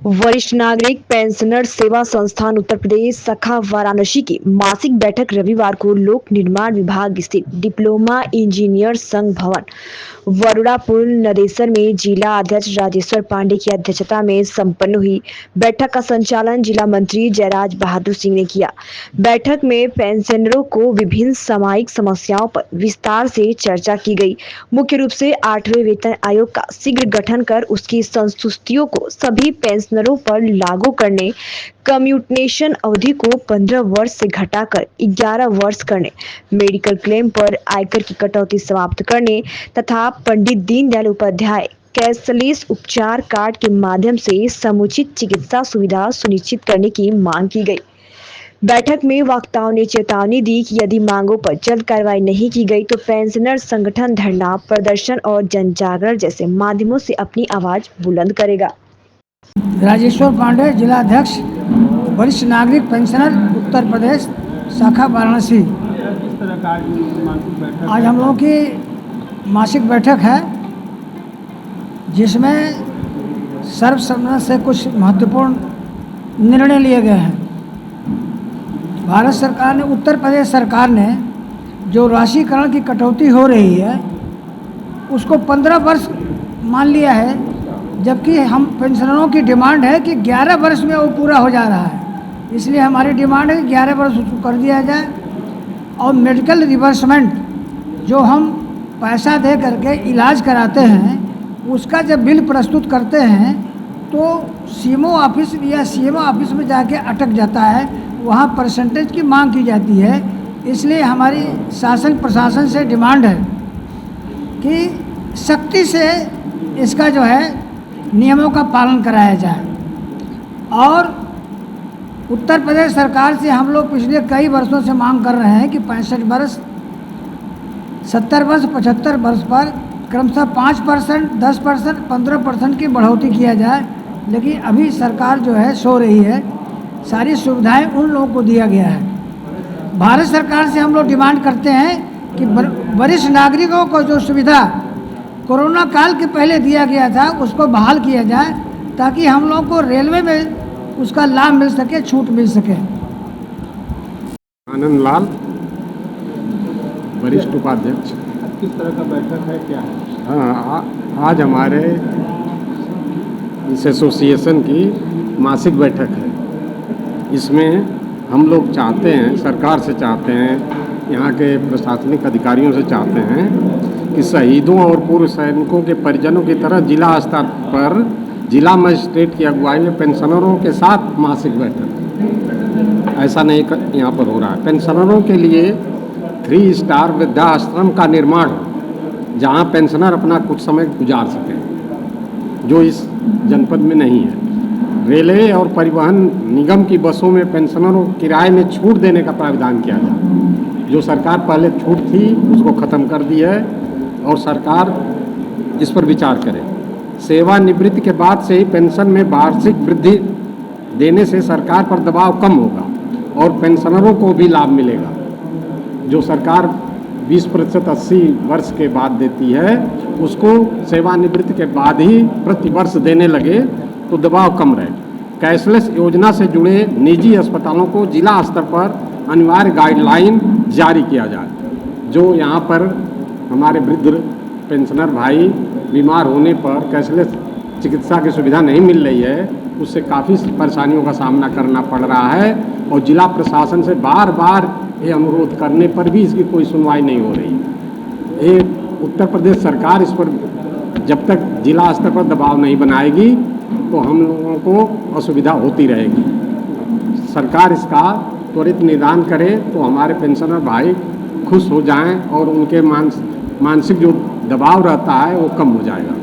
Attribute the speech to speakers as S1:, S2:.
S1: वरिष्ठ नागरिक पेंशनर सेवा संस्थान उत्तर प्रदेश शाखा वाराणसी की मासिक बैठक रविवार को लोक निर्माण विभाग स्थित डिप्लोमा इंजीनियर संघ भवन वरुड़ा पुल नदेसर में जिला अध्यक्ष राजेश्वर पांडे की अध्यक्षता में संपन्न हुई। बैठक का संचालन जिला मंत्री जयराज बहादुर सिंह ने किया। बैठक में पेंशनरों को विभिन्न सामाजिक समस्याओं पर विस्तार से चर्चा की गई। मुख्य रूप से 8वें वेतन आयोग का शीघ्र गठन कर उसकी संस्तुतियों को सभी पेंशनरों पर लागू करने, कम्यूटेशन अवधि को 15 वर्ष से घटाकर 11 वर्ष करने, मेडिकल क्लेम पर आयकर की कटौती समाप्त करने तथा पंडित दीनदयाल उपाध्याय कैशलेस उपचार कार्ड के माध्यम से समुचित चिकित्सा सुविधा सुनिश्चित करने की मांग की गई। बैठक में वक्ताओं ने चेतावनी दी कि यदि मांगों पर जल्द कार्रवाई नहीं की गई तो पेंशनर संगठन धरना प्रदर्शन और जन जागरण जैसे माध्यमों से अपनी आवाज बुलंद करेगा।
S2: राजेश्वर पांडे, जिला अध्यक्ष, वरिष्ठ नागरिक पेंशनर उत्तर प्रदेश शाखा वाराणसी। आज हम लोगों की मासिक बैठक है जिसमें सर्वसम्मति से कुछ महत्वपूर्ण निर्णय लिए गए हैं। भारत सरकार ने, उत्तर प्रदेश सरकार ने जो राशिकरण की कटौती हो रही है उसको 15 वर्ष मान लिया है, जबकि हम पेंशनरों की डिमांड है कि 11 वर्ष में वो पूरा हो जा रहा है। इसलिए हमारी डिमांड है कि 11 वर्ष उसको कर दिया जाए। और मेडिकल रिवर्समेंट जो हम पैसा दे करके इलाज कराते हैं उसका जब बिल प्रस्तुत करते हैं तो सीएमओ ऑफिस या सीएमओ ऑफिस में जाके अटक जाता है, वहाँ परसेंटेज की मांग की जाती है। इसलिए हमारी शासन प्रशासन से डिमांड है कि सख्ती से इसका जो है नियमों का पालन कराया जाए। और उत्तर प्रदेश सरकार से हम लोग पिछले कई वर्षों से मांग कर रहे हैं कि 65 वर्ष, 70 वर्ष, 75 वर्ष पर क्रमशः 5%, 10%, 15% की बढ़ोतरी किया जाए। लेकिन अभी सरकार जो है सो रही है, सारी सुविधाएं उन लोगों को दिया गया है। भारत सरकार से हम लोग डिमांड करते हैं कि वरिष्ठ नागरिकों को जो सुविधा कोरोना काल के पहले दिया गया था उसको बहाल किया जाए ताकि हम लोग को रेलवे में उसका लाभ मिल सके, छूट मिल सके।
S3: आनंद लाल, वरिष्ठ उपाध्यक्ष।
S4: किस तरह का बैठक है, क्या है?
S3: हाँ, आज हमारे इस एसोसिएशन की मासिक बैठक है। इसमें हम लोग चाहते हैं, सरकार से चाहते हैं, यहाँ के प्रशासनिक अधिकारियों से चाहते हैं कि शहीदों और पूर्व सैनिकों के परिजनों की तरह जिला स्तर पर जिला मजिस्ट्रेट की अगुवाई में पेंशनरों के साथ मासिक बैठक, ऐसा नहीं यहाँ पर हो रहा है। पेंशनरों के लिए 3 स्टार वृद्धाश्रम का निर्माण हो जहाँ पेंशनर अपना कुछ समय गुजार सकें, जो इस जनपद में नहीं है। रेलवे और परिवहन निगम की बसों में पेंशनरों को किराए में छूट देने का प्रावधान किया जाए। जो सरकार पहले छूट थी उसको ख़त्म कर दी है और सरकार इस पर विचार करे। सेवानिवृत्ति के बाद से ही पेंशन में वार्षिक वृद्धि देने से सरकार पर दबाव कम होगा और पेंशनरों को भी लाभ मिलेगा। जो सरकार 20% 80 वर्ष के बाद देती है उसको सेवानिवृत्ति के बाद ही प्रति वर्ष देने लगे तो दबाव कम रहे। कैशलेस योजना से जुड़े निजी अस्पतालों को जिला स्तर पर अनिवार्य गाइडलाइन जारी किया जाए। जो यहाँ पर हमारे वृद्ध पेंशनर भाई बीमार होने पर कैशलेस चिकित्सा की सुविधा नहीं मिल रही है, उससे काफ़ी परेशानियों का सामना करना पड़ रहा है और जिला प्रशासन से बार बार ये अनुरोध करने पर भी इसकी कोई सुनवाई नहीं हो रही। ये उत्तर प्रदेश सरकार इस पर जब तक जिला स्तर पर दबाव नहीं बनाएगी तो हम लोगों को असुविधा होती रहेगी। सरकार इसका त्वरित निदान करे तो हमारे पेंशनर भाई खुश हो जाएं और उनके मानसिक जो दबाव रहता है वो कम हो जाएगा।